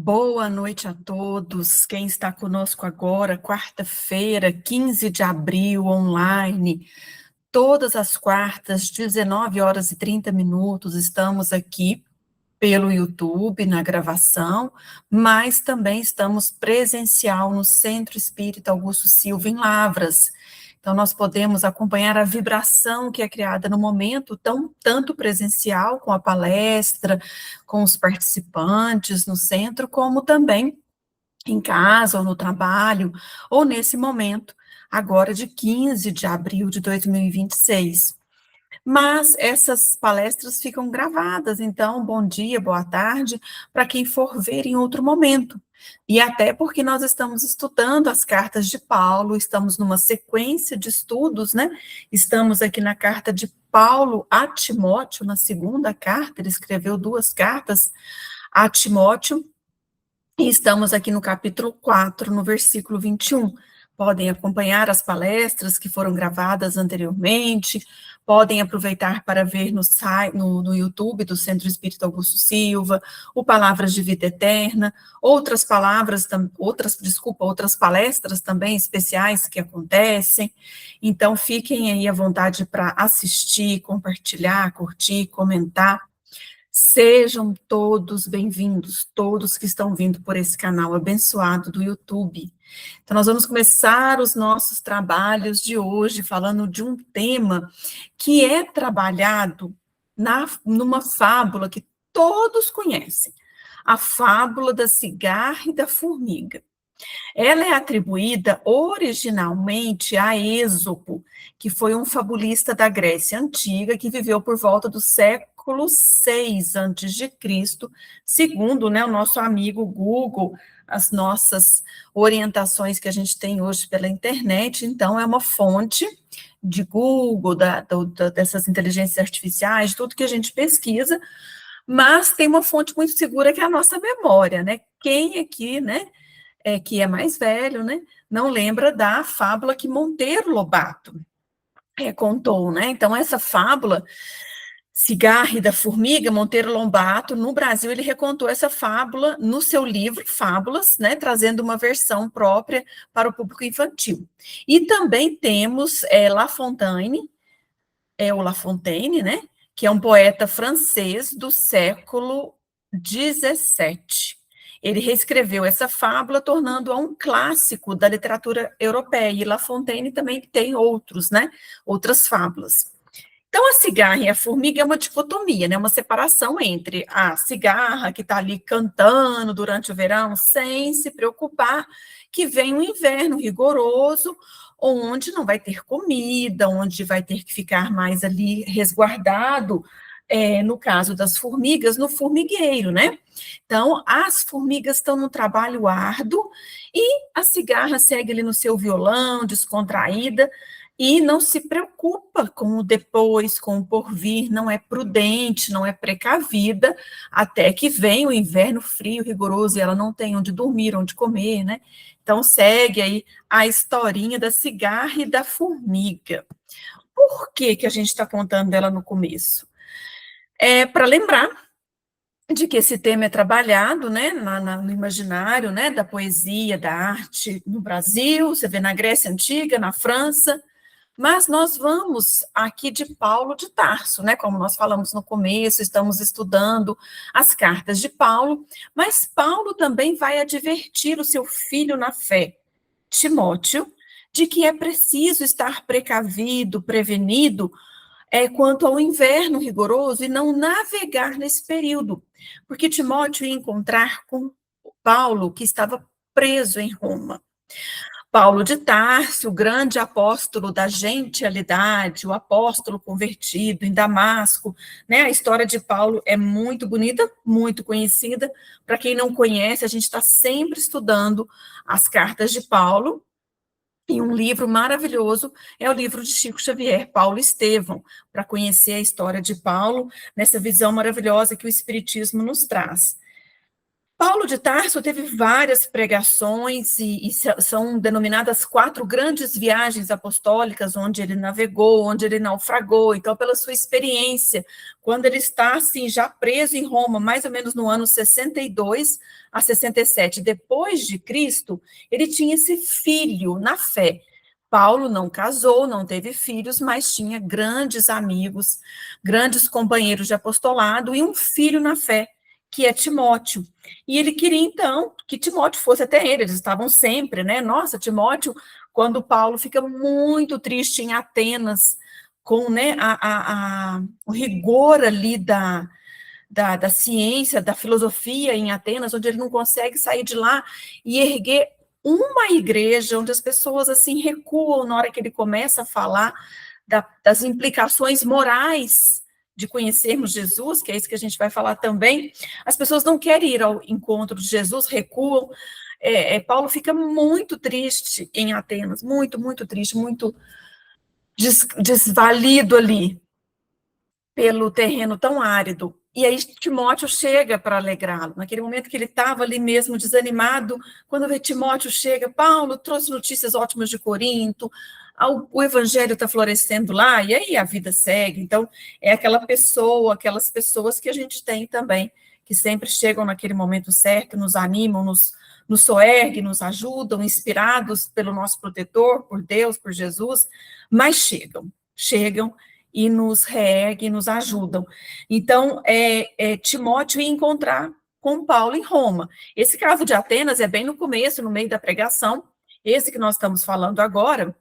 Boa noite a todos. Quem está conosco agora, quarta-feira, 15 de abril, online. Todas as quartas, 19 horas e 30 minutos, estamos aqui pelo YouTube, na gravação, mas também estamos presencial no Centro Espírita Augusto Silva, em Lavras. Então, nós podemos acompanhar a vibração que é criada no momento, tanto presencial, com a palestra, com os participantes no centro, como também em casa, ou no trabalho, ou nesse momento, agora de 15 de abril de 2026. Mas essas palestras ficam gravadas, então, bom dia, boa tarde, para quem for ver em outro momento. E até porque nós estamos estudando as cartas de Paulo, estamos numa sequência de estudos, né? Estamos aqui na carta de Paulo a Timóteo, na segunda carta, ele escreveu 2 cartas a Timóteo, e estamos aqui no capítulo 4, no versículo 21. Podem acompanhar as palestras que foram gravadas anteriormente, podem aproveitar para ver no YouTube do Centro Espírita Augusto Silva, o Palavras de Vida Eterna, outras palestras também especiais que acontecem. Então, fiquem aí à vontade para assistir, compartilhar, curtir, comentar. Sejam todos bem-vindos, todos que estão vindo por esse canal abençoado do YouTube. Então, nós vamos começar os nossos trabalhos de hoje falando de um tema que é trabalhado numa fábula que todos conhecem, a fábula da cigarra e da formiga. Ela é atribuída originalmente a Êxopo, que foi um fabulista da Grécia Antiga, que viveu por volta do século 6 antes de Cristo, segundo, né, o nosso amigo Google, as nossas orientações que a gente tem hoje pela internet. Então, é uma fonte de Google, dessas inteligências artificiais, tudo que a gente pesquisa, mas tem uma fonte muito segura que é a nossa memória, né? Quem aqui, né, que é mais velho, né, não lembra da fábula que Monteiro Lobato contou, né? Então, essa fábula, Cigarra e da Formiga, Monteiro Lobato, no Brasil, ele recontou essa fábula no seu livro Fábulas, né, trazendo uma versão própria para o público infantil. E também temos La Fontaine, o La Fontaine, né, que é um poeta francês do século XVII. Ele reescreveu essa fábula, tornando-a um clássico da literatura europeia, e La Fontaine também tem outros, né, outras fábulas. Então, a cigarra e a formiga é uma dicotomia, né, uma separação entre a cigarra, que está ali cantando durante o verão, sem se preocupar que vem um inverno rigoroso, onde não vai ter comida, onde vai ter que ficar mais ali resguardado, no caso das formigas, no formigueiro, né? Então, as formigas estão no trabalho árduo e a cigarra segue ali no seu violão, descontraída, e não se preocupa com o depois, com o porvir, não é prudente, não é precavida, até que vem o inverno frio, rigoroso, e ela não tem onde dormir, onde comer, né? Então, segue aí a historinha da cigarra e da formiga. Por que que a gente está contando dela no começo? É para lembrar de que esse tema é trabalhado, né, no imaginário, né, da poesia, da arte no Brasil, você vê na Grécia Antiga, na França, mas nós vamos aqui de Paulo de Tarso, né, como nós falamos no começo, estamos estudando as cartas de Paulo, mas Paulo também vai advertir o seu filho na fé, Timóteo, de que é preciso estar precavido, prevenido, quanto ao inverno rigoroso e não navegar nesse período, porque Timóteo ia encontrar com Paulo, que estava preso em Roma. Paulo de Tarso, o grande apóstolo da gentialidade, o apóstolo convertido em Damasco, né? A história de Paulo é muito bonita, muito conhecida. Para quem não conhece, a gente está sempre estudando as cartas de Paulo, e um livro maravilhoso é o livro de Chico Xavier, Paulo Estevão, para conhecer a história de Paulo, nessa visão maravilhosa que o Espiritismo nos traz. Paulo de Tarso teve várias pregações e são denominadas 4 grandes viagens apostólicas, onde ele navegou, onde ele naufragou. Então, pela sua experiência, quando ele está assim, já preso em Roma, mais ou menos no ano 62 a 67 depois de Cristo, ele tinha esse filho na fé. Paulo não casou, não teve filhos, mas tinha grandes amigos, grandes companheiros de apostolado e um filho na fé, que é Timóteo. E ele queria, então, que Timóteo fosse até ele, eles estavam sempre, né? Nossa, Timóteo, quando Paulo fica muito triste em Atenas, com né, o rigor ali da ciência, da filosofia em Atenas, onde ele não consegue sair de lá e erguer uma igreja onde as pessoas assim recuam na hora que ele começa a falar das implicações morais de conhecermos Jesus, que é isso que a gente vai falar também. As pessoas não querem ir ao encontro de Jesus, recuam. Paulo fica muito triste em Atenas, muito, muito triste, muito desvalido ali pelo terreno tão árido. E aí Timóteo chega para alegrá-lo. Naquele momento que ele estava ali mesmo desanimado, quando vê Timóteo chega, Paulo trouxe notícias ótimas de Corinto, o evangelho está florescendo lá, e aí a vida segue. Então, é aquela pessoa, aquelas pessoas que a gente tem também, que sempre chegam naquele momento certo, nos animam, nos soerguem, nos ajudam, inspirados pelo nosso protetor, por Deus, por Jesus, mas chegam e nos reerguem, nos ajudam. Então, Timóteo ia encontrar com Paulo em Roma. Esse caso de Atenas é bem no começo, no meio da pregação, esse que nós estamos falando agora,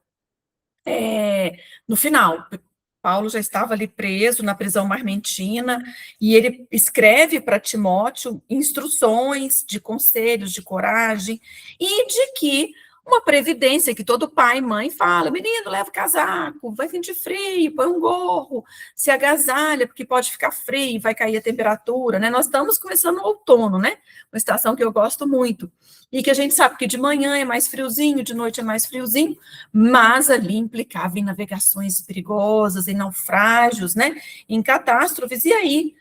no final. Paulo já estava ali preso na prisão marmentina, e ele escreve para Timóteo instruções de conselhos, de coragem, e de que uma previdência que todo pai e mãe fala, menino, leva o casaco, vai sentir frio, põe um gorro, se agasalha, porque pode ficar frio, vai cair a temperatura, né? Nós estamos começando o outono, né? Uma estação que eu gosto muito, e que a gente sabe que de manhã é mais friozinho, de noite é mais friozinho, mas ali implicava em navegações perigosas, em naufrágios, né? Em catástrofes, e aí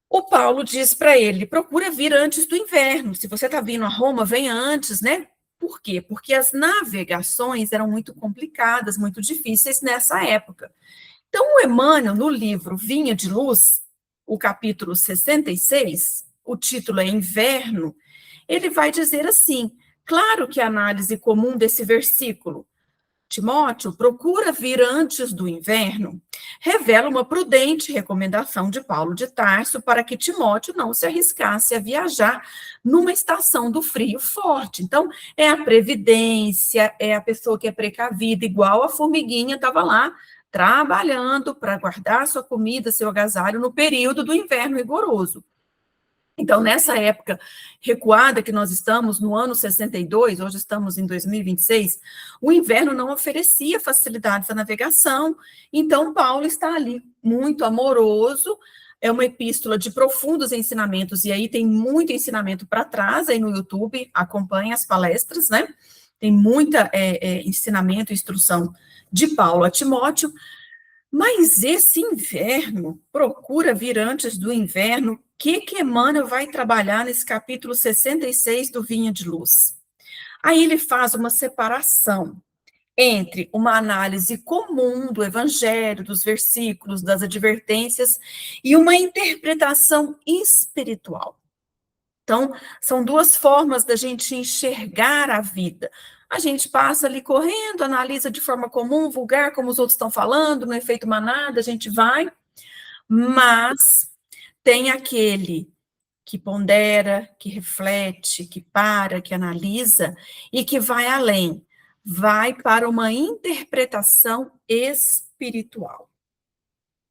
o Paulo diz para ele, procura vir antes do inverno, se você está vindo a Roma, venha antes, né? Por quê? Porque as navegações eram muito complicadas, muito difíceis nessa época. Então, o Emmanuel, no livro Vinha de Luz, o capítulo 66, o título é Inverno, ele vai dizer assim, claro que a análise comum desse versículo, Timóteo, procura vir antes do inverno, revela uma prudente recomendação de Paulo de Tarso para que Timóteo não se arriscasse a viajar numa estação do frio forte. Então, é a previdência, é a pessoa que é precavida, igual a formiguinha estava lá trabalhando para guardar sua comida, seu agasalho no período do inverno rigoroso. Então, nessa época recuada que nós estamos, no ano 62, hoje estamos em 2026, o inverno não oferecia facilidades à navegação, então Paulo está ali muito amoroso, é uma epístola de profundos ensinamentos, e aí tem muito ensinamento para trás, aí no YouTube, acompanhe as palestras, né? Tem muita ensinamento, instrução de Paulo a Timóteo, mas esse inverno, procura vir antes do inverno, o que Emmanuel vai trabalhar nesse capítulo 66 do Vinha de Luz? Aí ele faz uma separação entre uma análise comum do evangelho, dos versículos, das advertências, e uma interpretação espiritual. Então, são duas formas da gente enxergar a vida. A gente passa ali correndo, analisa de forma comum, vulgar, como os outros estão falando, no efeito manada, a gente vai, mas tem aquele que pondera, que reflete, que para, que analisa e que vai além, vai para uma interpretação espiritual.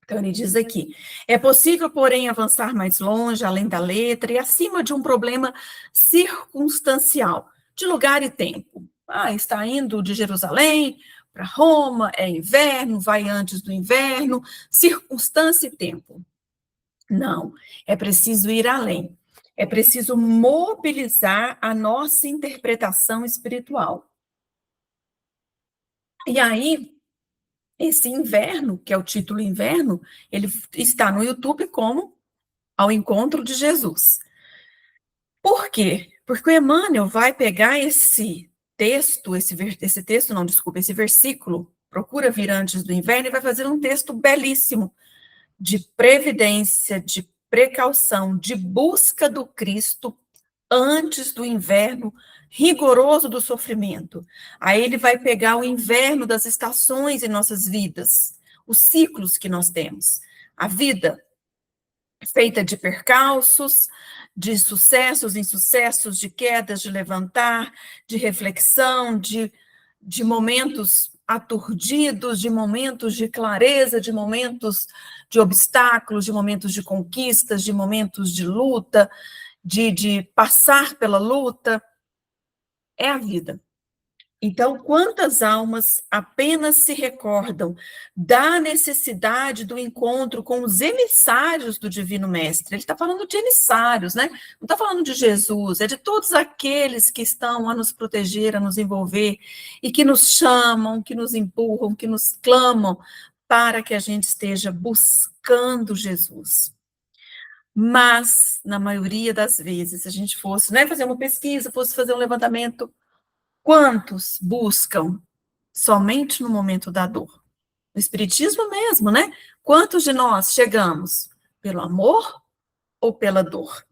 Então, ele diz aqui, é possível, porém, avançar mais longe, além da letra, e acima de um problema circunstancial, de lugar e tempo. Está indo de Jerusalém para Roma, é inverno, vai antes do inverno, circunstância e tempo. Não, é preciso ir além. É preciso mobilizar a nossa interpretação espiritual. E aí, esse inverno, que é o título Inverno, ele está no YouTube como Ao Encontro de Jesus. Por quê? Porque o Emmanuel vai pegar esse esse versículo, procura vir antes do inverno, e vai fazer um texto belíssimo, de previdência, de precaução, de busca do Cristo antes do inverno rigoroso do sofrimento. Aí ele vai pegar o inverno das estações em nossas vidas, os ciclos que nós temos. A vida feita de percalços, de sucessos, insucessos, de quedas, de levantar, de reflexão, de momentos aturdidos, de momentos de clareza, de momentos de obstáculos, de momentos de conquistas, de momentos de luta, de passar pela luta. É a vida. Então, quantas almas apenas se recordam da necessidade do encontro com os emissários do Divino Mestre? Ele está falando de emissários, né? Não está falando de Jesus, é de todos aqueles que estão a nos proteger, a nos envolver, e que nos chamam, que nos empurram, que nos clamam para que a gente esteja buscando Jesus. Mas, na maioria das vezes, se a gente fosse, né, fazer uma pesquisa, fosse fazer um levantamento, quantos buscam somente no momento da dor? No Espiritismo mesmo, né? Quantos de nós chegamos pelo amor ou pela dor?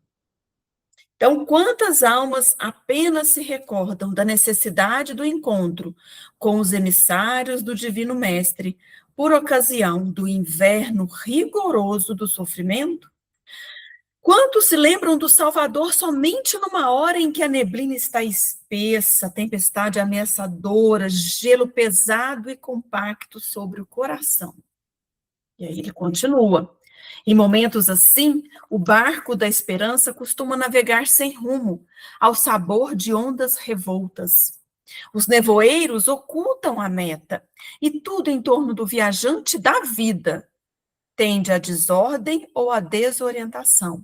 Então, quantas almas apenas se recordam da necessidade do encontro com os emissários do Divino Mestre por ocasião do inverno rigoroso do sofrimento? Quantos se lembram do Salvador somente numa hora em que a neblina está espessa, tempestade ameaçadora, gelo pesado e compacto sobre o coração? E aí ele continua. Em momentos assim, o barco da esperança costuma navegar sem rumo, ao sabor de ondas revoltas. Os nevoeiros ocultam a meta, e tudo em torno do viajante da vida tende à desordem ou à desorientação.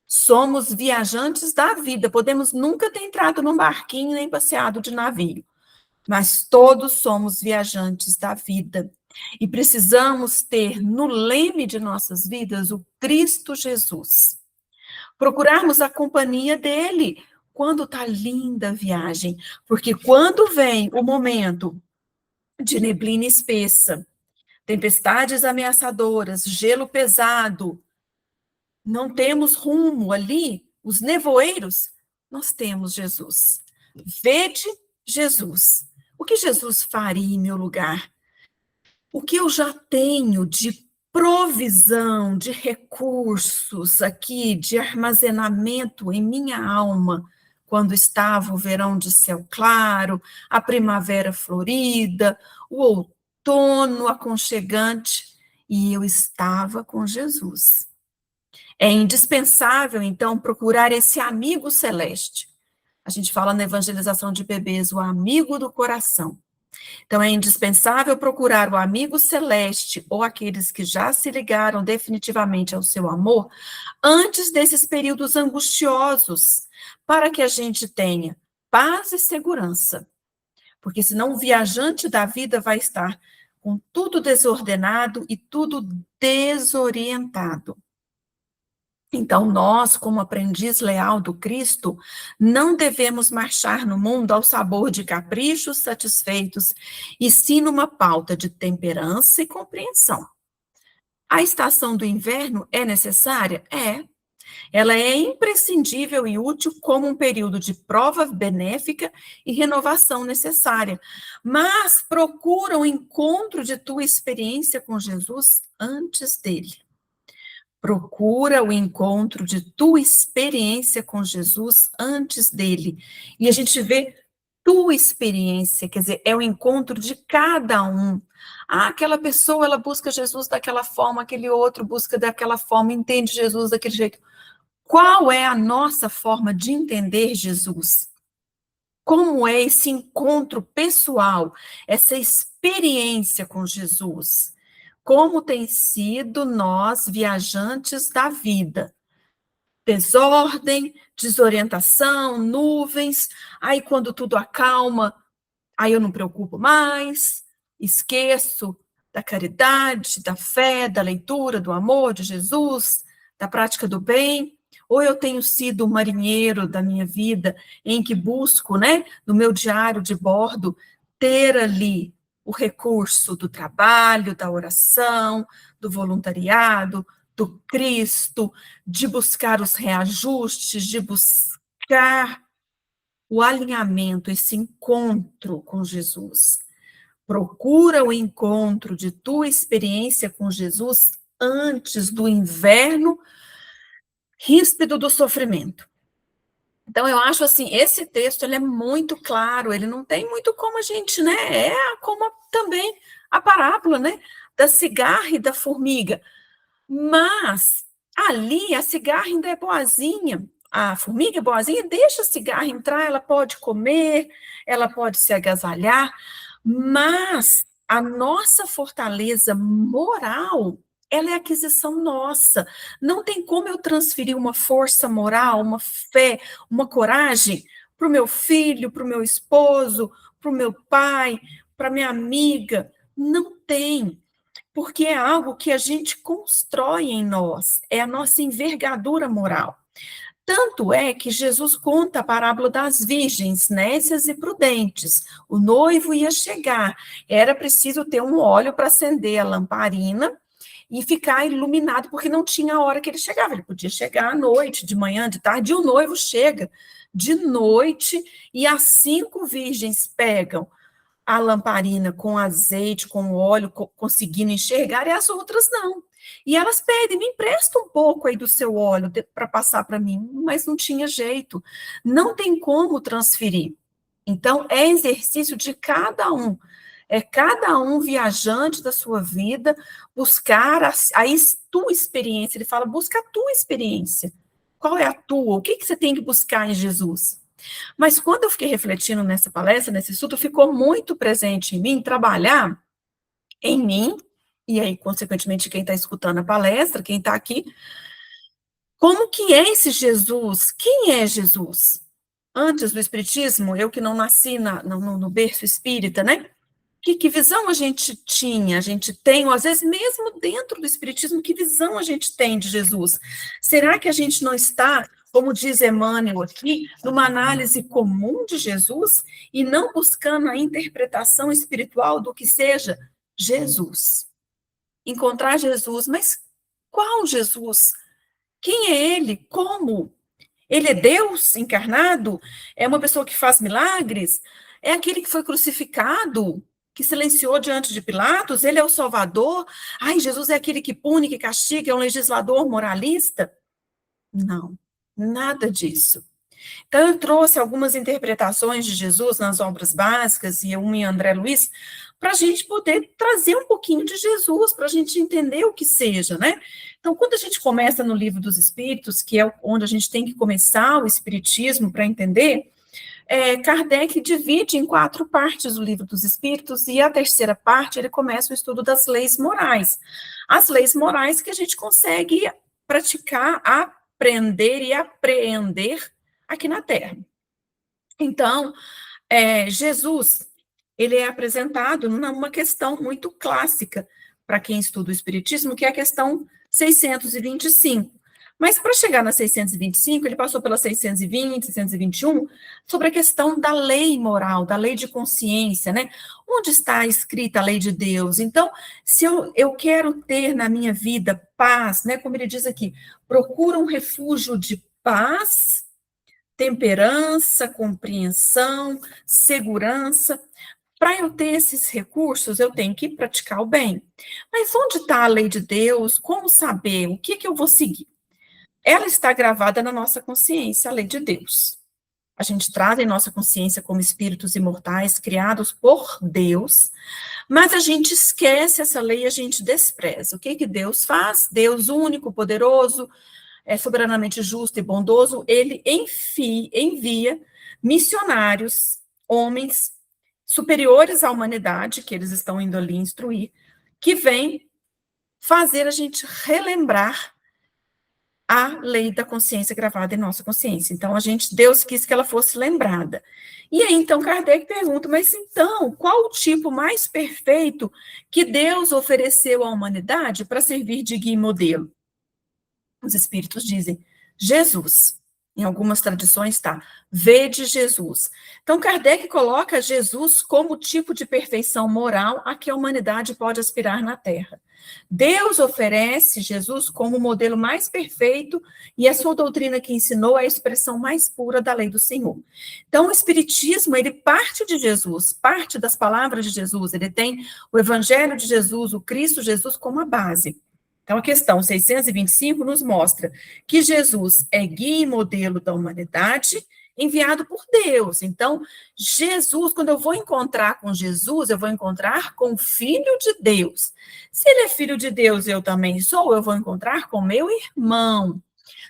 Somos viajantes da vida, podemos nunca ter entrado num barquinho nem passeado de navio, mas todos somos viajantes da vida. E precisamos ter no leme de nossas vidas o Cristo Jesus. Procurarmos a companhia dele quando está linda a viagem, porque quando vem o momento de neblina espessa, tempestades ameaçadoras, gelo pesado, não temos rumo ali, os nevoeiros, nós temos Jesus. Vede Jesus. O que Jesus faria em meu lugar? O que eu já tenho de provisão, de recursos aqui, de armazenamento em minha alma, quando estava o verão de céu claro, a primavera florida, o outono aconchegante, e eu estava com Jesus. É indispensável, então, procurar esse amigo celeste. A gente fala na evangelização de bebês, o amigo do coração. Então, é indispensável procurar o amigo celeste ou aqueles que já se ligaram definitivamente ao seu amor antes desses períodos angustiosos, para que a gente tenha paz e segurança. Porque senão o viajante da vida vai estar com tudo desordenado e tudo desorientado. Então, nós, como aprendiz leal do Cristo, não devemos marchar no mundo ao sabor de caprichos satisfeitos, e sim numa pauta de temperança e compreensão. A estação do inverno é necessária? É. Ela é imprescindível e útil como um período de prova benéfica e renovação necessária. Mas procura o encontro de tua experiência com Jesus antes dele. Procura o encontro de tua experiência com Jesus antes dele. E a gente vê tua experiência, quer dizer, é o encontro de cada um. Ah, aquela pessoa, ela busca Jesus daquela forma, aquele outro busca daquela forma, entende Jesus daquele jeito. Qual é a nossa forma de entender Jesus? Como é esse encontro pessoal, essa experiência com Jesus? Como tem sido nós, viajantes da vida? Desordem, desorientação, nuvens, aí quando tudo acalma, aí eu não preocupo mais, esqueço da caridade, da fé, da leitura, do amor de Jesus, da prática do bem, Ou eu tenho sido o marinheiro da minha vida, em que busco, né, no meu diário de bordo, ter ali o recurso do trabalho, da oração, do voluntariado, do Cristo, de buscar os reajustes, de buscar o alinhamento, esse encontro com Jesus. Procura o encontro de tua experiência com Jesus antes do inverno ríspido do sofrimento. Então, eu acho assim, esse texto ele é muito claro, ele não tem muito como a gente, né? É como também a parábola, né? Da cigarra e da formiga. Mas ali a cigarra ainda é boazinha, a formiga é boazinha, deixa a cigarra entrar, ela pode comer, ela pode se agasalhar, mas a nossa fortaleza moral, ela é aquisição nossa. Não tem como eu transferir uma força moral, uma fé, uma coragem para o meu filho, para o meu esposo, para o meu pai, para minha amiga. Não tem, porque é algo que a gente constrói em nós, é a nossa envergadura moral. Tanto é que Jesus conta a parábola das virgens, nécias e prudentes. O noivo ia chegar, era preciso ter um óleo para acender a lamparina e ficar iluminado, porque não tinha a hora que ele chegava. Ele podia chegar à noite, de manhã, de tarde, e o noivo chega de noite, e as 5 virgens pegam a lamparina com azeite, com óleo, conseguindo enxergar, e as outras não. E elas pedem, me empresta um pouco aí do seu óleo para passar para mim, mas não tinha jeito. Não tem como transferir. Então, é exercício de cada um. É cada um viajante da sua vida buscar a tua experiência. Ele fala, busca a tua experiência. Qual é a tua? O que você tem que buscar em Jesus? Mas quando eu fiquei refletindo nessa palestra, nesse estudo, ficou muito presente em mim trabalhar em mim, e aí, consequentemente, quem está escutando a palestra, quem está aqui, como que é esse Jesus? Quem é Jesus? Antes do Espiritismo, eu que não nasci no berço espírita, né? Que visão a gente tinha, a gente tem, ou às vezes mesmo dentro do Espiritismo, que visão a gente tem de Jesus? Será que a gente não está, como diz Emmanuel aqui, numa análise comum de Jesus e não buscando a interpretação espiritual do que seja Jesus? Encontrar Jesus, mas qual Jesus? Quem é ele? Como? Ele é Deus encarnado? É uma pessoa que faz milagres? É aquele que foi crucificado, que silenciou diante de Pilatos? Ele é o Salvador? Ai, Jesus é aquele que pune, que castiga, é um legislador moralista? Não, nada disso. Então, eu trouxe algumas interpretações de Jesus nas obras básicas, e uma em André Luiz, para a gente poder trazer um pouquinho de Jesus, para a gente entender o que seja, né? Então, quando a gente começa no Livro dos Espíritos, que é onde a gente tem que começar o Espiritismo para entender, Kardec divide em 4 partes o Livro dos Espíritos, e a terceira parte ele começa o estudo das leis morais. As leis morais que a gente consegue praticar, aprender e apreender aqui na Terra. Então, Jesus, ele é apresentado numa questão muito clássica para quem estuda o Espiritismo, que é a questão 625. Mas para chegar na 625, ele passou pela 620, 621, sobre a questão da lei moral, da lei de consciência, né? Onde está escrita a lei de Deus? Então, se eu quero ter na minha vida paz, né? Como ele diz aqui, procura um refúgio de paz, temperança, compreensão, segurança. Para eu ter esses recursos, eu tenho que praticar o bem. Mas onde está a lei de Deus? Como saber? O que eu vou seguir? Ela está gravada na nossa consciência, a lei de Deus. A gente traz em nossa consciência como espíritos imortais criados por Deus, mas a gente esquece essa lei e a gente despreza. O que Deus faz? Deus único, poderoso, soberanamente justo e bondoso, ele envia missionários, homens superiores à humanidade, que eles estão indo ali instruir, que vêm fazer a gente relembrar a lei da consciência gravada em nossa consciência. Então, Deus quis que ela fosse lembrada. E aí, então, Kardec pergunta, mas então, qual o tipo mais perfeito que Deus ofereceu à humanidade para servir de guia e modelo? Os espíritos dizem, Jesus. Em algumas tradições está, vede Jesus. Então, Kardec coloca Jesus como o tipo de perfeição moral a que a humanidade pode aspirar na Terra. Deus oferece Jesus como o modelo mais perfeito e a sua doutrina que ensinou é a expressão mais pura da lei do Senhor. Então, o Espiritismo, ele parte de Jesus, parte das palavras de Jesus, ele tem o Evangelho de Jesus, o Cristo Jesus como a base. Então, a questão 625 nos mostra que Jesus é guia e modelo da humanidade, enviado por Deus. Então, Jesus, quando eu vou encontrar com Jesus, eu vou encontrar com o Filho de Deus. Se ele é Filho de Deus e eu também sou, eu vou encontrar com meu irmão.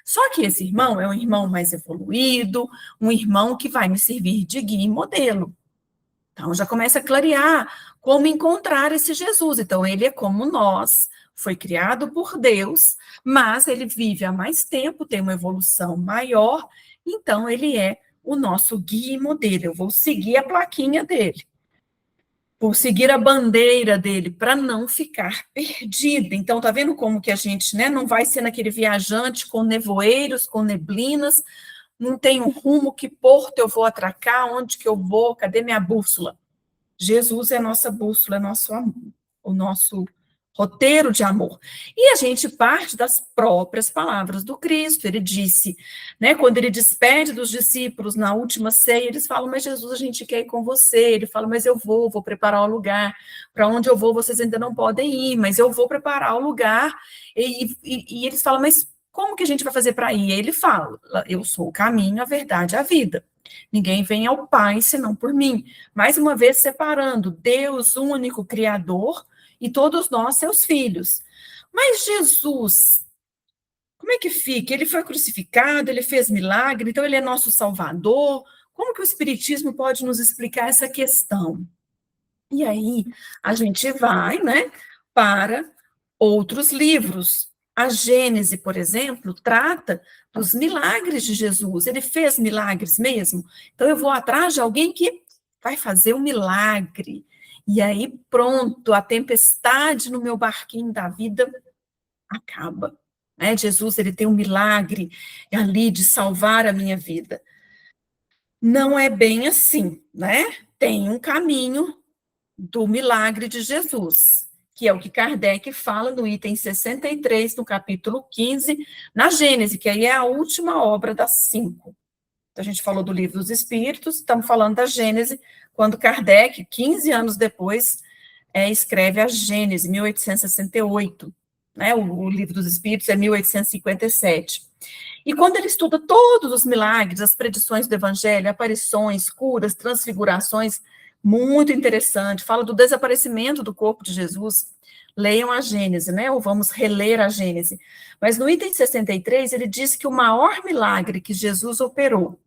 Só que esse irmão é um irmão mais evoluído, um irmão que vai me servir de guia e modelo. Então, já começa a clarear como encontrar esse Jesus. Então, ele é como nós, foi criado por Deus, mas ele vive há mais tempo, tem uma evolução maior, então ele é o nosso guia e modelo. Eu vou seguir a plaquinha dele, vou seguir a bandeira dele, para não ficar perdida. Então, tá vendo como que a gente, né, não vai sendo aquele viajante com nevoeiros, com neblinas, não tem um rumo, que porto eu vou atracar, onde que eu vou, cadê minha bússola? Jesus é a nossa bússola, é nosso amor, o nosso roteiro de amor. E a gente parte das próprias palavras do Cristo. Ele disse, né, quando ele despede dos discípulos na última ceia, eles falam, mas Jesus, a gente quer ir com você. Ele fala, mas eu vou preparar o lugar. Para onde eu vou, vocês ainda não podem ir, mas eu vou preparar o lugar. E eles falam, mas como que a gente vai fazer para ir? E ele fala, eu sou o caminho, a verdade e a vida. Ninguém vem ao Pai senão por mim. Mais uma vez separando Deus, único Criador, e todos nós, seus filhos. Mas Jesus, como é que fica? Ele foi crucificado, ele fez milagre, então ele é nosso Salvador. Como que o Espiritismo pode nos explicar essa questão? E aí, a gente vai, né, para outros livros. A Gênese, por exemplo, trata dos milagres de Jesus. Ele fez milagres mesmo? Então, eu vou atrás de alguém que vai fazer um milagre. E aí, pronto, a tempestade no meu barquinho da vida acaba. Né? Jesus, ele tem um milagre ali de salvar a minha vida. Não é bem assim, né? Tem um caminho do milagre de Jesus, que é o que Kardec fala no item 63, no capítulo 15, na Gênese, que aí é a última obra das 5. Então, a gente falou do Livro dos Espíritos, estamos falando da Gênese, quando Kardec, 15 anos depois, escreve a Gênese, 1868, né? O Livro dos Espíritos é 1857. E quando ele estuda todos os milagres, as predições do Evangelho, aparições, curas, transfigurações, muito interessante, fala do desaparecimento do corpo de Jesus. Leiam a Gênese, né? Ou vamos reler a Gênese. Mas no item 63, ele diz que o maior milagre que Jesus operou,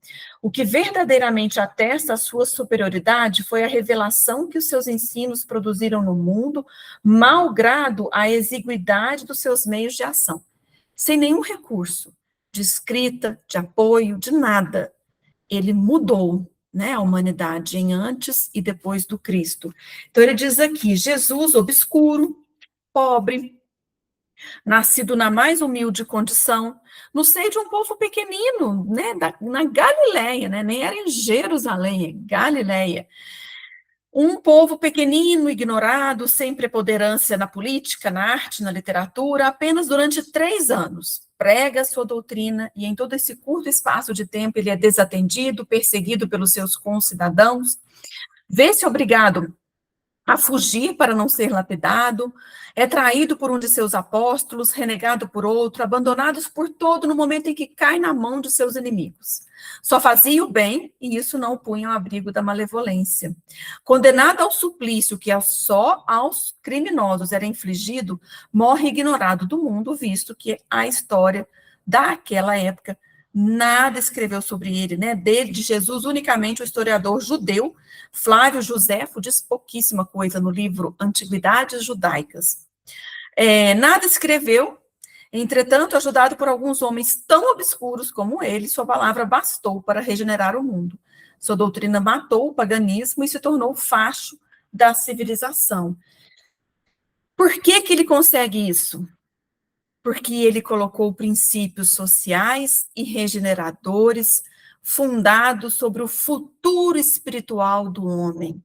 o que verdadeiramente atesta a sua superioridade, foi a revelação que os seus ensinos produziram no mundo, malgrado a exiguidade dos seus meios de ação, sem nenhum recurso de escrita, de apoio, de nada. Ele mudou, né, a humanidade em antes e depois do Cristo. Então, ele diz aqui, Jesus obscuro, pobre, nascido na mais humilde condição, no seio de um povo pequenino, né, na Galileia, né, nem era em Jerusalém, é Galileia. Um povo pequenino, ignorado, sem preponderância na política, na arte, na literatura, apenas durante 3 anos. Prega a sua doutrina e em todo esse curto espaço de tempo ele é desatendido, perseguido pelos seus concidadãos, vê-se obrigado a fugir para não ser lapidado, é traído por um de seus apóstolos, renegado por outro, abandonados por todo no momento em que cai na mão de seus inimigos. Só fazia o bem, e isso não o punha ao abrigo da malevolência. Condenado ao suplício que só aos criminosos era infligido, morre ignorado do mundo, visto que a história daquela época nada escreveu sobre ele, né? De Jesus, unicamente o historiador judeu Flávio Josefo diz pouquíssima coisa no livro Antiguidades Judaicas. Nada escreveu, entretanto, ajudado por alguns homens tão obscuros como ele, sua palavra bastou para regenerar o mundo. Sua doutrina matou o paganismo e se tornou o facho da civilização. Por que que ele consegue isso? porque ele colocou princípios sociais e regeneradores fundados sobre o futuro espiritual do homem.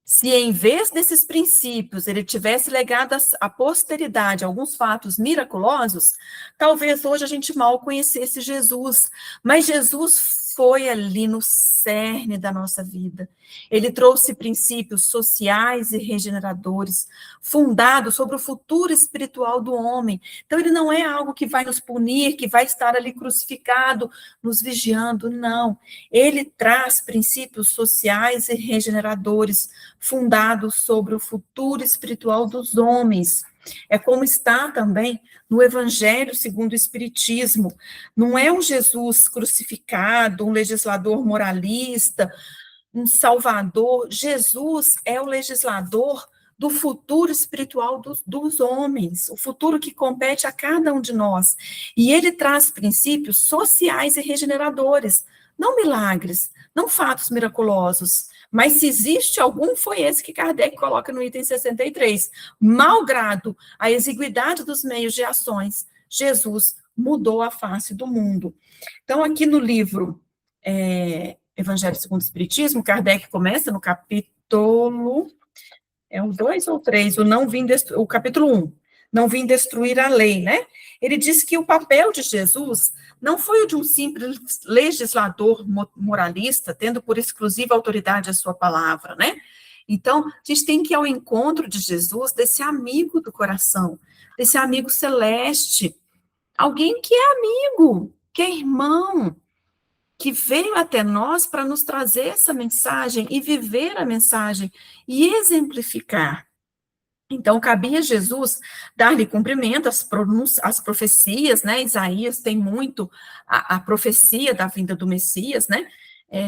Se em vez desses princípios ele tivesse legado à posteridade alguns fatos miraculosos, talvez hoje a gente mal conhecesse Jesus, mas Jesus foi ali no cerne da nossa vida. Ele trouxe princípios sociais e regeneradores, fundados sobre o futuro espiritual do homem. Então ele não é algo que vai nos punir, que vai estar ali crucificado, nos vigiando, não. Ele traz princípios sociais e regeneradores, fundados sobre o futuro espiritual dos homens. É como está também no Evangelho segundo o Espiritismo. Não é um Jesus crucificado, um legislador moralista, um salvador. Jesus é o legislador do futuro espiritual dos homens, o futuro que compete a cada um de nós. E ele traz princípios sociais e regeneradores, não milagres, não fatos miraculosos, mas se existe algum, foi esse que Kardec coloca no item 63. Malgrado a exiguidade dos meios de ações, Jesus mudou a face do mundo. Então, aqui no livro Evangelho segundo o Espiritismo, Kardec começa no capítulo, é o 2 ou 3, o capítulo 1, não vim destruir a lei, né? Ele diz que o papel de Jesus não foi o de um simples legislador moralista, tendo por exclusiva autoridade a sua palavra, né? Então, a gente tem que ir ao encontro de Jesus, desse amigo do coração, desse amigo celeste, alguém que é amigo, que é irmão, que veio até nós para nos trazer essa mensagem e viver a mensagem e exemplificar. Então, cabia a Jesus dar-lhe cumprimento às profecias, né? Isaías tem muito a profecia da vinda do Messias, né?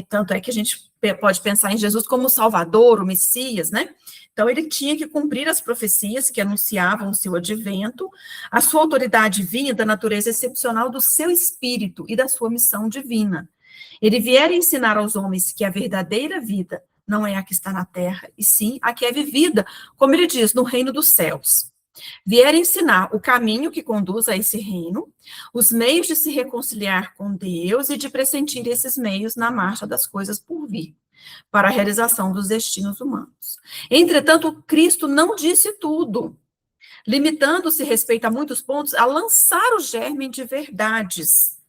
Tanto é que a gente pode pensar em Jesus como o Salvador, o Messias, né? Então, ele tinha que cumprir as profecias que anunciavam o seu advento, a sua autoridade vinha da natureza excepcional do seu espírito e da sua missão divina. Ele viera ensinar aos homens que a verdadeira vida não é a que está na terra, e sim a que é vivida, como ele diz, no reino dos céus. Vier ensinar o caminho que conduz a esse reino, os meios de se reconciliar com Deus e de pressentir esses meios na marcha das coisas por vir, para a realização dos destinos humanos. Entretanto, Cristo não disse tudo, limitando-se, respeito a muitos pontos, a lançar o germe de verdades,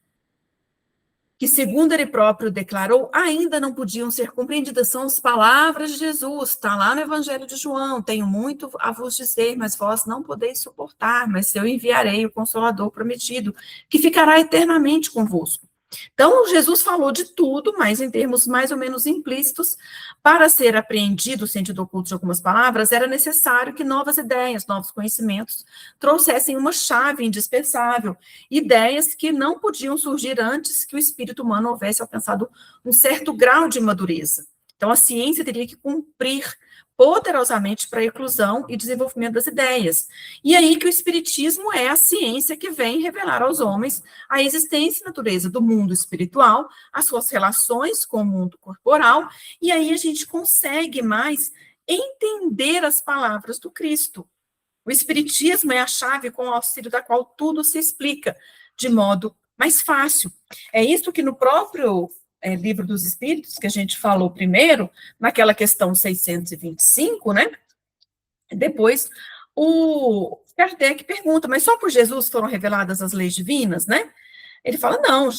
que, segundo ele próprio declarou, ainda não podiam ser compreendidas. São as palavras de Jesus, está lá no Evangelho de João: tenho muito a vos dizer, mas vós não podeis suportar, mas eu enviarei o Consolador prometido, que ficará eternamente convosco. Então, Jesus falou de tudo, mas em termos mais ou menos implícitos. Para ser apreendido o sentido oculto de algumas palavras, era necessário que novas ideias, novos conhecimentos, trouxessem uma chave indispensável, ideias que não podiam surgir antes que o espírito humano houvesse alcançado um certo grau de madureza. Então, a ciência teria que cumprir poderosamente para a inclusão e desenvolvimento das ideias. E aí que o Espiritismo é a ciência que vem revelar aos homens a existência e natureza do mundo espiritual, as suas relações com o mundo corporal, e aí a gente consegue mais entender as palavras do Cristo. O Espiritismo é a chave com o auxílio da qual tudo se explica de modo mais fácil. É isso que no próprio Livro dos Espíritos, que a gente falou primeiro, naquela questão 625, né? Depois, o Kardec pergunta, mas só por Jesus foram reveladas as leis divinas, né? Ele fala, não,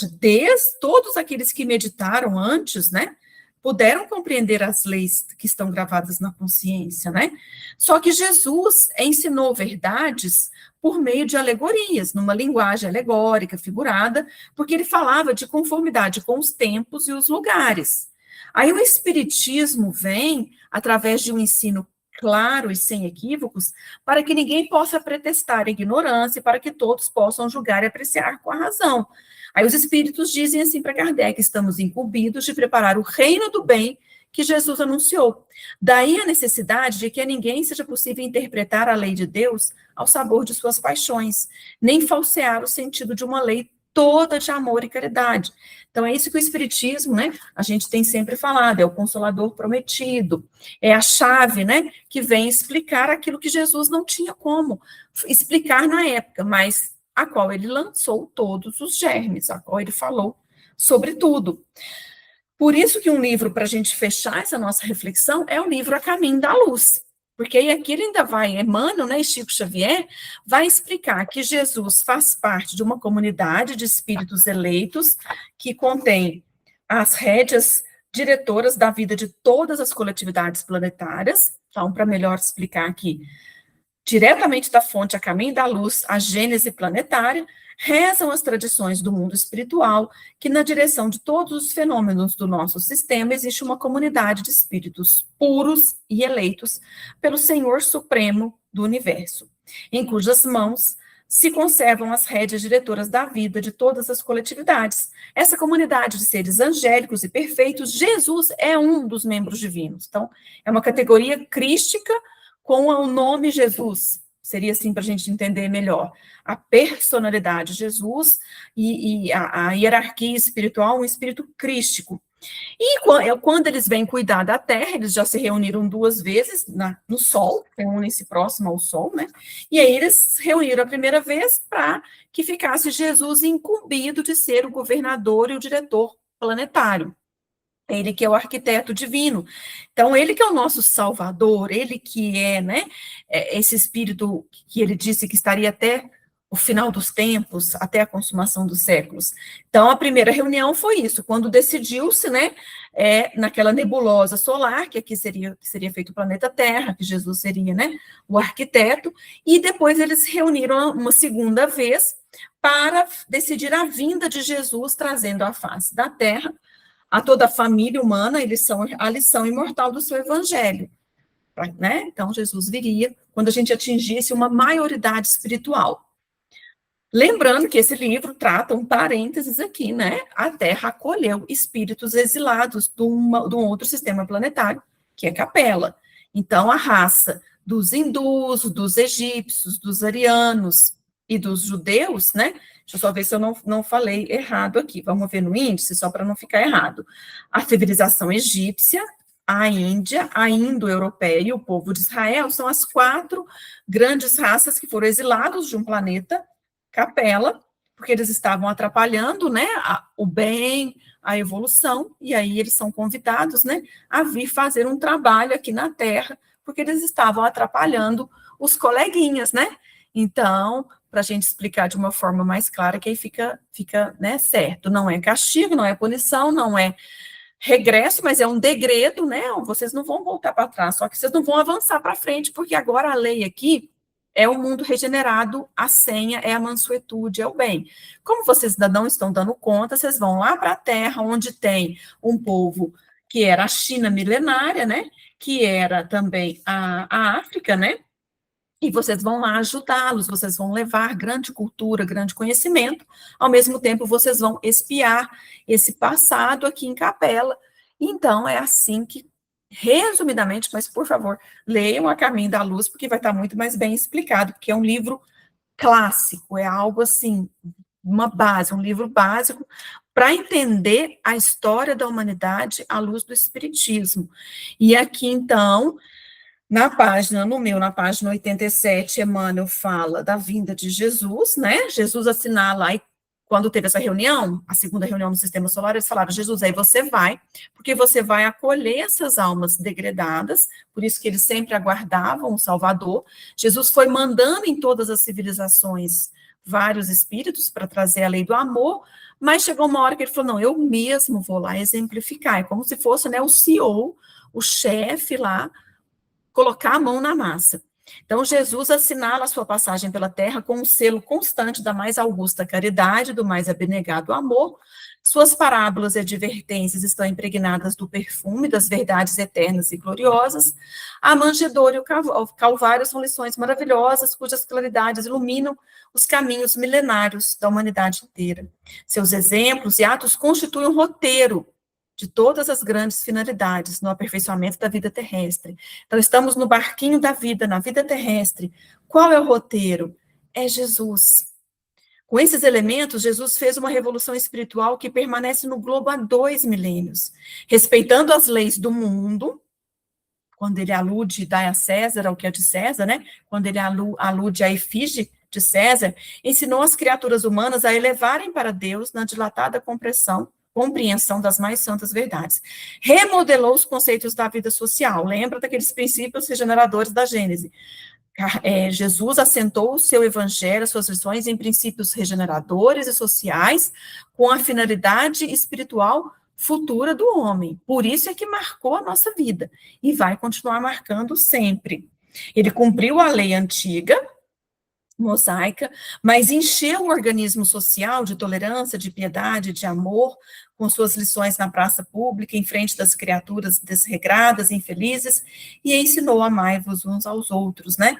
todos aqueles que meditaram antes, né, puderam compreender as leis que estão gravadas na consciência, né? Só que Jesus ensinou verdades por meio de alegorias, numa linguagem alegórica, figurada, porque ele falava de conformidade com os tempos e os lugares. Aí o Espiritismo vem, através de um ensino claro e sem equívocos, para que ninguém possa pretextar ignorância e para que todos possam julgar e apreciar com a razão. Aí os espíritos dizem assim para Kardec: estamos incumbidos de preparar o reino do bem que Jesus anunciou. Daí a necessidade de que a ninguém seja possível interpretar a lei de Deus ao sabor de suas paixões, nem falsear o sentido de uma lei toda de amor e caridade. Então, é isso que o Espiritismo, né, a gente tem sempre falado, é o Consolador prometido, é a chave, né, que vem explicar aquilo que Jesus não tinha como explicar na época, mas a qual ele lançou todos os germes, a qual ele falou sobre tudo. Por isso que um livro, para a gente fechar essa nossa reflexão, é o livro A Caminho da Luz. Porque aí aqui ele ainda vai, Emmanuel, né, e Chico Xavier, vai explicar que Jesus faz parte de uma comunidade de espíritos eleitos que contém as rédeas diretoras da vida de todas as coletividades planetárias. Então, para melhor explicar aqui, diretamente da fonte A Caminho da Luz, a Gênese planetária, rezam as tradições do mundo espiritual, que na direção de todos os fenômenos do nosso sistema existe uma comunidade de espíritos puros e eleitos pelo Senhor Supremo do Universo, em cujas mãos se conservam as rédeas diretoras da vida de todas as coletividades. Essa comunidade de seres angélicos e perfeitos, Jesus é um dos membros divinos. Então, é uma categoria crística com o nome Jesus. Seria assim para a gente entender melhor. A personalidade de Jesus e a hierarquia espiritual, um espírito crístico. E quando eles vêm cuidar da Terra, eles já se reuniram 2 vezes no Sol, reúnem-se próximo ao Sol, né? E aí eles se reuniram a primeira vez para que ficasse Jesus incumbido de ser o governador e o diretor planetário. Ele que é o arquiteto divino. Então, ele que é o nosso salvador, ele que é, né, esse espírito que ele disse que estaria até o final dos tempos, até a consumação dos séculos. Então, a primeira reunião foi isso, quando decidiu-se, né, naquela nebulosa solar, que aqui seria feito o planeta Terra, que Jesus seria, né, o arquiteto, e depois eles se reuniram uma segunda vez para decidir a vinda de Jesus, trazendo à face da Terra a toda a família humana, eles são a lição imortal do seu evangelho, né? Então, Jesus viria quando a gente atingisse uma maioridade espiritual. Lembrando que esse livro trata um parênteses aqui, né? A Terra acolheu espíritos exilados de um outro sistema planetário, que é Capela. Então, a raça dos hindus, dos egípcios, dos arianos e dos judeus, né? Deixa eu só ver se eu não falei errado aqui. Vamos ver no índice, só para não ficar errado. A civilização egípcia, a Índia, a indo-europeia e o povo de Israel são as 4 grandes raças que foram exilados de um planeta, Capela, porque eles estavam atrapalhando, né, o bem, a evolução, e aí eles são convidados, né, a vir fazer um trabalho aqui na Terra, porque eles estavam atrapalhando os coleguinhas, né? Então, para a gente explicar de uma forma mais clara, que aí fica, né, certo. Não é castigo, não é punição, não é regresso, mas é um degredo, né? Vocês não vão voltar para trás, só que vocês não vão avançar para frente, porque agora a lei aqui é o mundo regenerado, a senha é a mansuetude, é o bem. Como vocês ainda não estão dando conta, vocês vão lá para a Terra, onde tem um povo que era a China milenária, né? Que era também a África, né? E vocês vão lá ajudá-los, vocês vão levar grande cultura, grande conhecimento, ao mesmo tempo vocês vão espiar esse passado aqui em Capela. Então, é assim que, resumidamente, mas por favor, leiam A Caminho da Luz, porque vai estar muito mais bem explicado, porque é um livro clássico, é algo assim, uma base, um livro básico para entender a história da humanidade à luz do Espiritismo. E aqui, então, na página 87, Emmanuel fala da vinda de Jesus, né? Jesus assinala aí, quando teve essa reunião, a segunda reunião no Sistema Solar, eles falaram, Jesus, aí você vai, porque você vai acolher essas almas degredadas, por isso que eles sempre aguardavam o Salvador. Jesus foi mandando em todas as civilizações vários espíritos para trazer a lei do amor, mas chegou uma hora que ele falou, não, eu mesmo vou lá exemplificar, é como se fosse, né, o CEO, o chefe lá, colocar a mão na massa. Então, Jesus assinala a sua passagem pela terra com um selo constante da mais augusta caridade, do mais abnegado amor. Suas parábolas e advertências estão impregnadas do perfume das verdades eternas e gloriosas. A manjedoura e o calvário são lições maravilhosas, cujas claridades iluminam os caminhos milenários da humanidade inteira. Seus exemplos e atos constituem um roteiro de todas as grandes finalidades no aperfeiçoamento da vida terrestre. Então, estamos no barquinho da vida, na vida terrestre. Qual é o roteiro? É Jesus. Com esses elementos, Jesus fez uma revolução espiritual que permanece no globo há 2 milênios, respeitando as leis do mundo, quando ele alude, dai a César o que é de César, né? Quando ele alude a efígie de César, ensinou as criaturas humanas a elevarem para Deus na dilatada compreensão das mais santas verdades. Remodelou os conceitos da vida social. Lembra daqueles princípios regeneradores da Gênese. Jesus assentou o seu evangelho, suas lições em princípios regeneradores e sociais, com a finalidade espiritual futura do homem. Por isso é que marcou a nossa vida e vai continuar marcando sempre. Ele cumpriu a lei antiga, mosaica, mas encheu o organismo social de tolerância, de piedade, de amor, com suas lições na praça pública, em frente das criaturas desregradas, infelizes, e ensinou a amai-vos uns aos outros, né?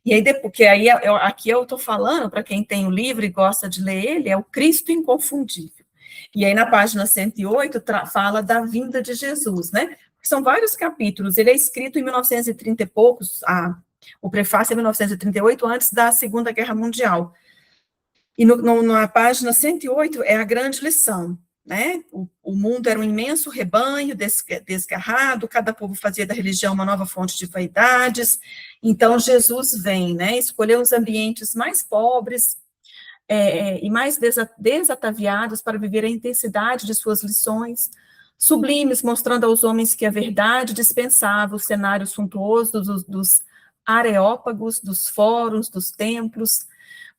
E aí, porque aí, aqui eu estou falando, para quem tem o livro e gosta de ler ele, é o Cristo Inconfundível. E aí, na página 108, fala da vinda de Jesus, né? São vários capítulos, ele é escrito em 1930 e poucos, o prefácio é 1938, antes da Segunda Guerra Mundial. E na página 108 é a grande lição, né? O mundo era um imenso rebanho desgarrado, cada povo fazia da religião uma nova fonte de vaidades. Então, Jesus vem, né? Escolheu os ambientes mais pobres e mais desataviados para viver a intensidade de suas lições, sublimes, mostrando aos homens que a verdade dispensava os cenários suntuosos dos areópagos, dos fóruns, dos templos,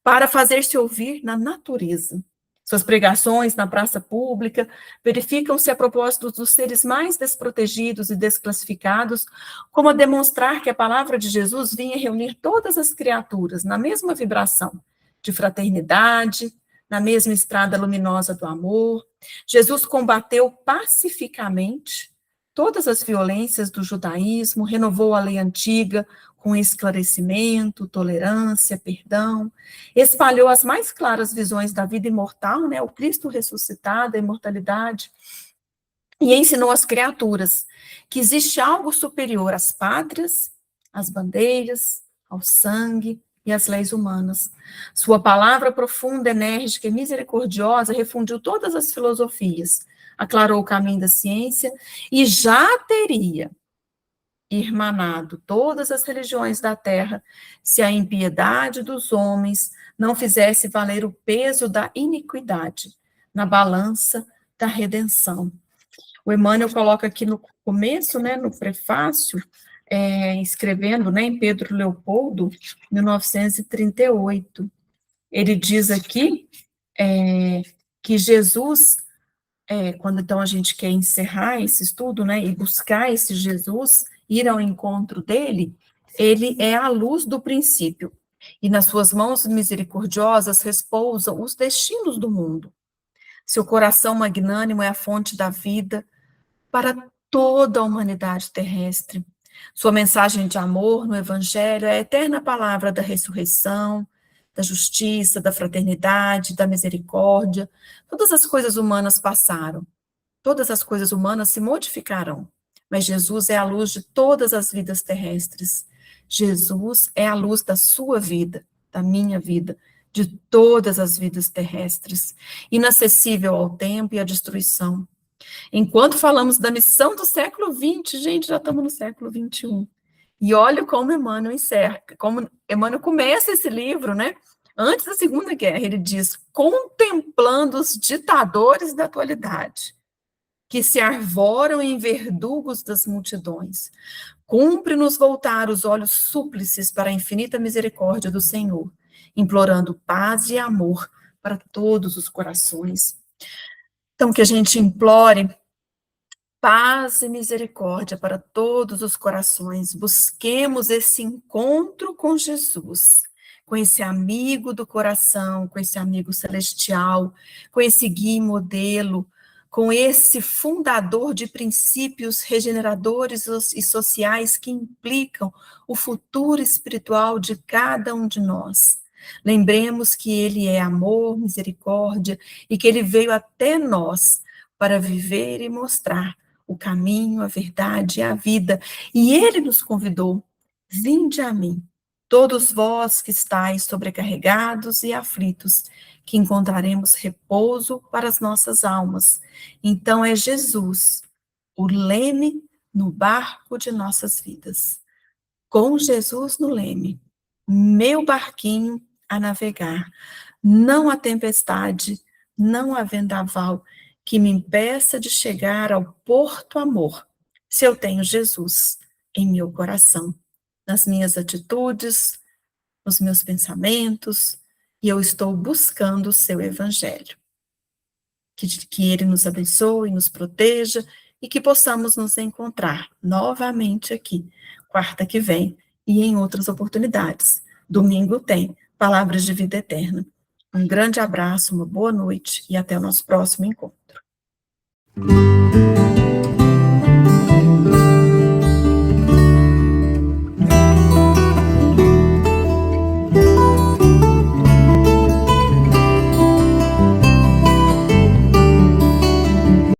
para fazer-se ouvir na natureza. Suas pregações na praça pública verificam-se a propósito dos seres mais desprotegidos e desclassificados, como a demonstrar que a palavra de Jesus vinha reunir todas as criaturas na mesma vibração de fraternidade, na mesma estrada luminosa do amor. Jesus combateu pacificamente todas as violências do judaísmo, renovou a lei antiga com esclarecimento, tolerância, perdão, espalhou as mais claras visões da vida imortal, né, o Cristo ressuscitado, a imortalidade, e ensinou às criaturas que existe algo superior às pátrias, às bandeiras, ao sangue e às leis humanas. Sua palavra profunda, enérgica e misericordiosa refundiu todas as filosofias, aclarou o caminho da ciência e já teria irmanado todas as religiões da terra, se a impiedade dos homens não fizesse valer o peso da iniquidade na balança da redenção. O Emmanuel coloca aqui no começo, né, no prefácio, escrevendo, né, em Pedro Leopoldo, 1938. Ele diz aqui que Jesus, quando então a gente quer encerrar esse estudo, né, e buscar esse Jesus, ir ao encontro dele, ele é a luz do princípio, e nas suas mãos misericordiosas repousam os destinos do mundo. Seu coração magnânimo é a fonte da vida para toda a humanidade terrestre. Sua mensagem de amor no Evangelho é a eterna palavra da ressurreição, da justiça, da fraternidade, da misericórdia. Todas as coisas humanas passaram, todas as coisas humanas se modificarão, mas Jesus é a luz de todas as vidas terrestres. Jesus é a luz da sua vida, da minha vida, de todas as vidas terrestres, inacessível ao tempo e à destruição. Enquanto falamos da missão do século XX, gente, já estamos no século XXI. E olha como Emmanuel encerra, como Emmanuel começa esse livro, né? Antes da Segunda Guerra, ele diz, contemplando os ditadores da atualidade, que se arvoram em verdugos das multidões. Cumpre-nos voltar os olhos súplices para a infinita misericórdia do Senhor, implorando paz e amor para todos os corações. Então, que a gente implore paz e misericórdia para todos os corações. Busquemos esse encontro com Jesus, com esse amigo do coração, com esse amigo celestial, com esse guia e modelo, com esse fundador de princípios regeneradores e sociais que implicam o futuro espiritual de cada um de nós. Lembremos que ele é amor, misericórdia, e que ele veio até nós para viver e mostrar o caminho, a verdade e a vida. E ele nos convidou, vinde a mim, todos vós que estáis sobrecarregados e aflitos, que encontraremos repouso para as nossas almas. Então é Jesus, o leme no barco de nossas vidas. Com Jesus no leme, meu barquinho a navegar. Não há tempestade, não há vendaval que me impeça de chegar ao porto amor, se eu tenho Jesus em meu coração, nas minhas atitudes, nos meus pensamentos, e eu estou buscando o seu evangelho. Que ele nos abençoe, nos proteja e que possamos nos encontrar novamente aqui, quarta que vem e em outras oportunidades. Domingo tem Palavras de Vida Eterna. Um grande abraço, uma boa noite e até o nosso próximo encontro.